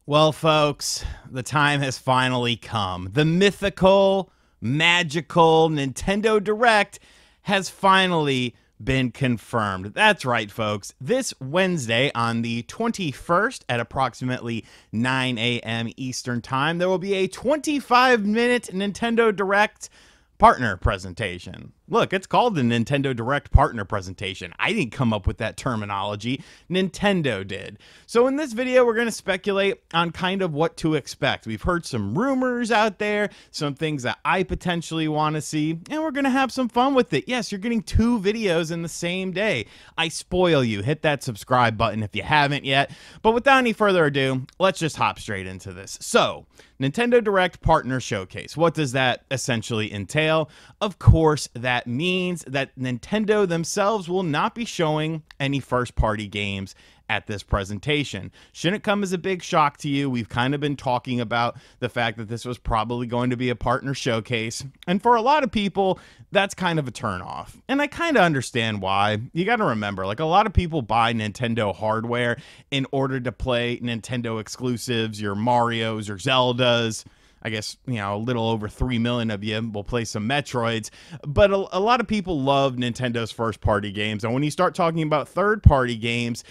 Well, folks, the time has finally come. The mythical, magical Nintendo Direct has finally been confirmed. That's right, folks. This Wednesday on the 21st at approximately 9 a.m. Eastern Time, there will be a 25-minute Nintendo Direct partner presentation. Look, it's called the Nintendo Direct Partner Presentation. I didn't come up with that terminology. Nintendo did. So in this video, we're going to speculate on kind of what to expect. We've heard some rumors out there, some things that I potentially want to see, and we're going to have some fun with it. Yes, you're getting 2 videos in the same day. I spoil you. Hit that subscribe button if you haven't yet. But without any further ado, let's just hop straight into this. So, Nintendo Direct Partner Showcase. What does that essentially entail? Of course, that means that Nintendo themselves will not be showing any first-party games at this presentation. Shouldn't come as a big shock to you. We've kind of been talking about the fact that this was probably going to be a partner showcase. And for a lot of people, that's kind of a turnoff. And I kind of understand why. You got to remember, like, a lot of people buy Nintendo hardware in order to play Nintendo exclusives, your Marios, your Zeldas. I guess, you know, a little over 3 million of you will play some Metroids, but a lot of people love Nintendo's first-party games. And when you start talking about third-party games,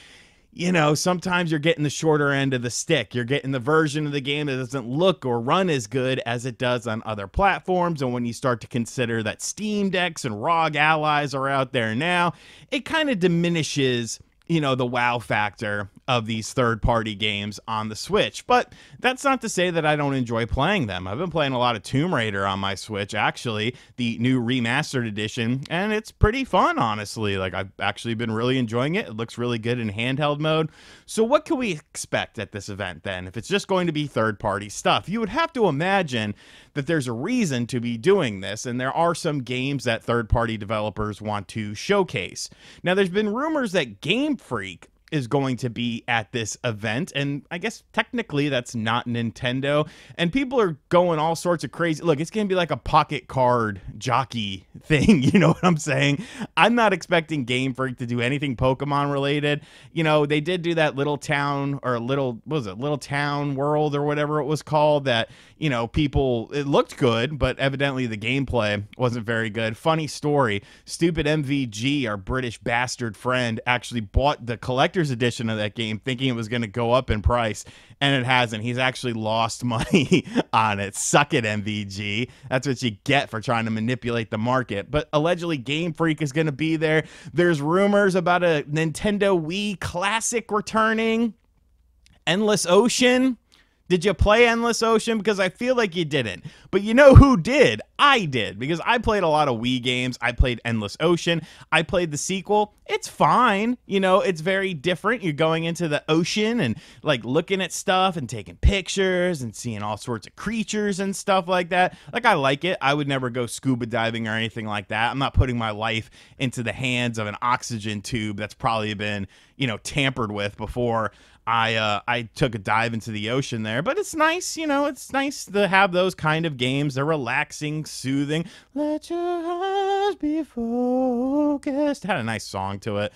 you know, sometimes you're getting the shorter end of the stick. You're getting the version of the game that doesn't look or run as good as it does on other platforms. And when you start to consider that Steam Decks and ROG Allies are out there now, it kind of diminishes, you know, the wow factor of these third-party games on the Switch. But that's not to say that I don't enjoy playing them. I've been playing a lot of Tomb Raider on my Switch, actually, the new remastered edition, and it's pretty fun, honestly. Like, I've actually been really enjoying it. It looks really good in handheld mode. So what can we expect at this event, then, if it's just going to be third-party stuff? You would have to imagine that there's a reason to be doing this, and there are some games that third-party developers want to showcase. Now, there's been rumors that Game Freak is going to be at this event, and I guess technically that's not Nintendo, and people are going all sorts of crazy. Look, it's gonna be like a pocket card jockey thing, you know what I'm saying? I'm not expecting Game Freak to do anything Pokemon related. You know, they did do that Little Town, or Little, what was it, Little Town World or whatever it was called, that, you know, people, it looked good, but evidently the gameplay wasn't very good. Funny story, stupid MVG, our British bastard friend, actually bought the collector's edition of that game thinking it was going to go up in price, and it hasn't. He's actually lost money on it. Suck it, MVG. That's what you get for trying to manipulate the market. But allegedly Game Freak is going to be there. There's rumors about a Nintendo Wii Classic returning. Endless Ocean. Did you play Endless Ocean? Because I feel like you didn't. But you know who did? I did. Because I played a lot of Wii games. I played Endless Ocean. I played the sequel. It's fine. You know, it's very different. You're going into the ocean and, like, looking at stuff and taking pictures and seeing all sorts of creatures and stuff like that. Like, I like it. I would never go scuba diving or anything like that. I'm not putting my life into the hands of an oxygen tube that's probably been, you know, tampered with before I took a dive into the ocean there. But it's nice, you know, it's nice to have those kind of games. They're relaxing, soothing. Let your eyes be focused. Had a nice song to it.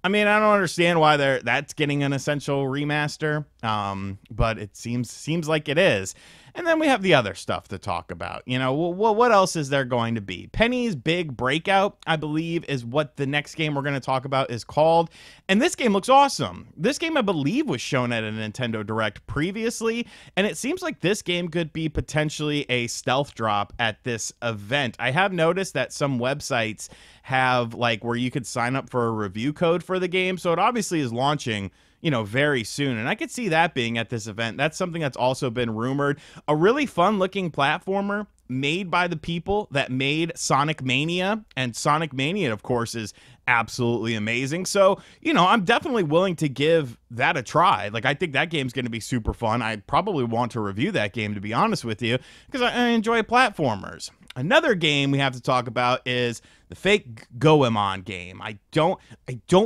I mean, I don't understand why that's getting an essential remaster, but it seems like it is. And then we have the other stuff to talk about. You know, what else is there going to be? Penny's Big Breakout, I believe, is what the next game we're going to talk about is called. And this game looks awesome. This game, I believe, was shown at a Nintendo Direct previously. And it seems like this game could be potentially a stealth drop at this event. I have noticed that some websites have, like, where you could sign up for a review code for the game. So it obviously is launching, you know, very soon. And I could see that being at this event. That's something that's also been rumored. A really fun looking platformer made by the people that made Sonic Mania. And Sonic Mania, of course, is absolutely amazing. So, you know, I'm definitely willing to give that a try. Like, I think that game's going to be super fun. I probably want to review that game, to be honest with you, because I enjoy platformers. Another game we have to talk about is the fake Goemon game. I don't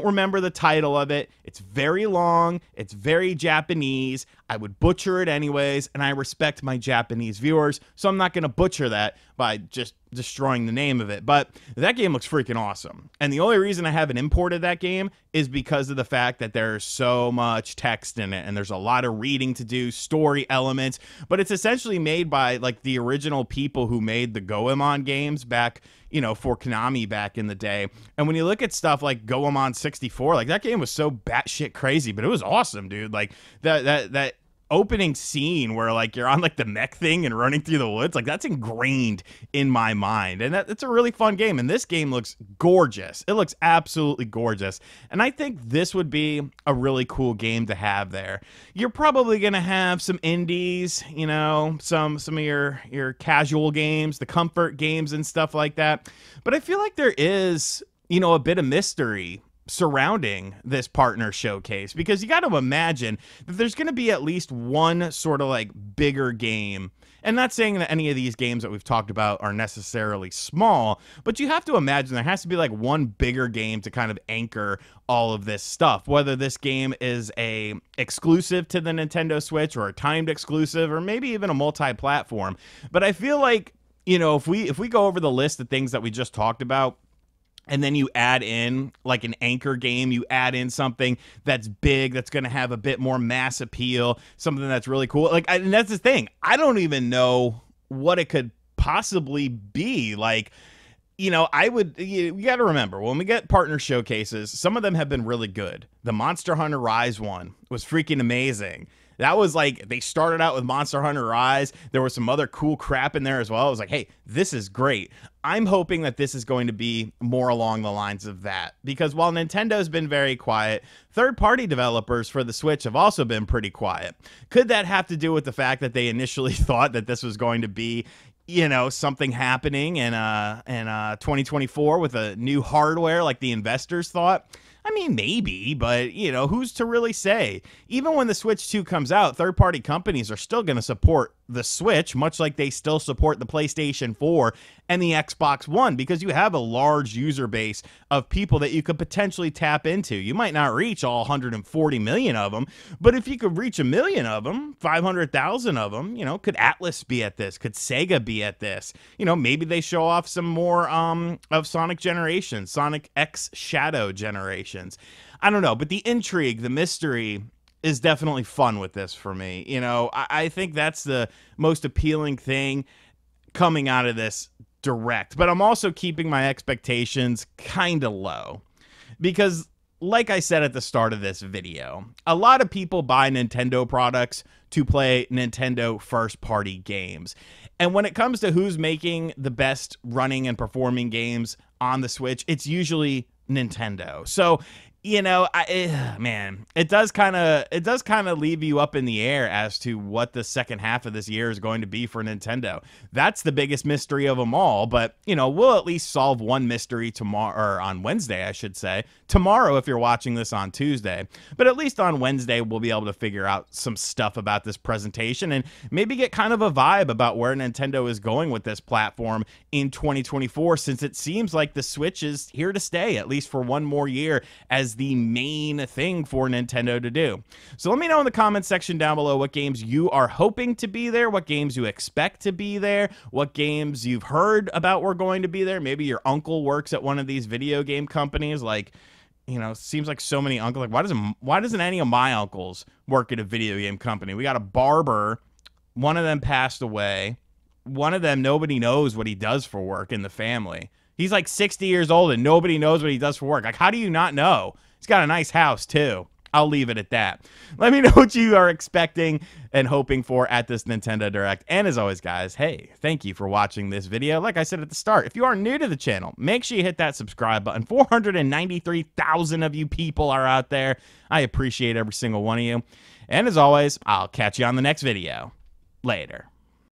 remember the title of it. It's very long. It's very Japanese. I would butcher it anyways, and I respect my Japanese viewers, so I'm not going to butcher that by just destroying the name of it. But that game looks freaking awesome. And the only reason I haven't imported that game is because of the fact that there's so much text in it, and there's a lot of reading to do, story elements, but it's essentially made by like the original people who made the Goemon games back, you know, for Konami back in the day. And when you look at stuff like Goemon 64, like that game was so batshit crazy, but it was awesome, dude. Like that opening scene where like you're on like the mech thing and running through the woods, like that's ingrained in my mind, and it's a really fun game. And this game looks gorgeous. It looks absolutely gorgeous, and I think this would be a really cool game to have there. You're probably gonna have some indies, you know, some of your casual games, the comfort games and stuff like that, but I feel like there is, you know, a bit of mystery surrounding this partner showcase, because you got to imagine that there's going to be at least one sort of like bigger game. And not saying that any of these games that we've talked about are necessarily small, but you have to imagine there has to be like one bigger game to kind of anchor all of this stuff, whether this game is a exclusive to the Nintendo Switch or a timed exclusive or maybe even a multi-platform. But I feel like, you know, if we go over the list of things that we just talked about, and then you add in like an anchor game, you add in something that's big, that's going to have a bit more mass appeal, something that's really cool. Like, and that's the thing. I don't even know what it could possibly be. Like, you know, you got to remember, when we get partner showcases, some of them have been really good. The Monster Hunter Rise one was freaking amazing. That was like, they started out with Monster Hunter Rise. There was some other cool crap in there as well. I was like, hey, this is great. I'm hoping that this is going to be more along the lines of that, because while Nintendo's been very quiet, third-party developers for the Switch have also been pretty quiet. Could that have to do with the fact that they initially thought that this was going to be, you know, something happening in 2024 with a new hardware like the investors thought? I mean, maybe, but, you know, who's to really say? Even when the Switch 2 comes out, third-party companies are still going to support the Switch, much like they still support the PlayStation 4 and the Xbox One, because you have a large user base of people that you could potentially tap into. You might not reach all 140 million of them, but if you could reach 1 million of them, 500,000 of them, you know, could Atlas be at this? Could Sega be at this? You know, maybe they show off some more of Sonic Generations, Sonic X Shadow Generations. I don't know, but the intrigue, the mystery is definitely fun with this for me. You know, I think that's the most appealing thing coming out of this direct. But I'm also keeping my expectations kind of low, because like I said at the start of this video, a lot of people buy Nintendo products to play Nintendo first-party games. And when it comes to who's making the best running and performing games on the Switch, it's usually Nintendo. So, you know, man, it does kind of leave you up in the air as to what the second half of this year is going to be for Nintendo. That's the biggest mystery of them all. But, you know, we'll at least solve one mystery tomorrow, or on Wednesday, I should say. Tomorrow, if you're watching this on Tuesday. But at least on Wednesday, we'll be able to figure out some stuff about this presentation and maybe get kind of a vibe about where Nintendo is going with this platform in 2024, since it seems like the Switch is here to stay, at least for one more year, as the main thing for Nintendo to do. So let me know in the comments section down below what games you are hoping to be there, what games you expect to be there, what games you've heard about were going to be there. Maybe your uncle works at one of these video game companies. Like, you know, seems like so many uncles. Like, why doesn't any of my uncles work at a video game company? We got a barber. One of them passed away. One of them, nobody knows what he does for work in the family. He's like 60 years old and nobody knows what he does for work. Like, how do you not know? He's got a nice house, too. I'll leave it at that. Let me know what you are expecting and hoping for at this Nintendo Direct. And as always, guys, hey, thank you for watching this video. Like I said at the start, if you are new to the channel, make sure you hit that subscribe button. 493,000 of you people are out there. I appreciate every single one of you. And as always, I'll catch you on the next video. Later.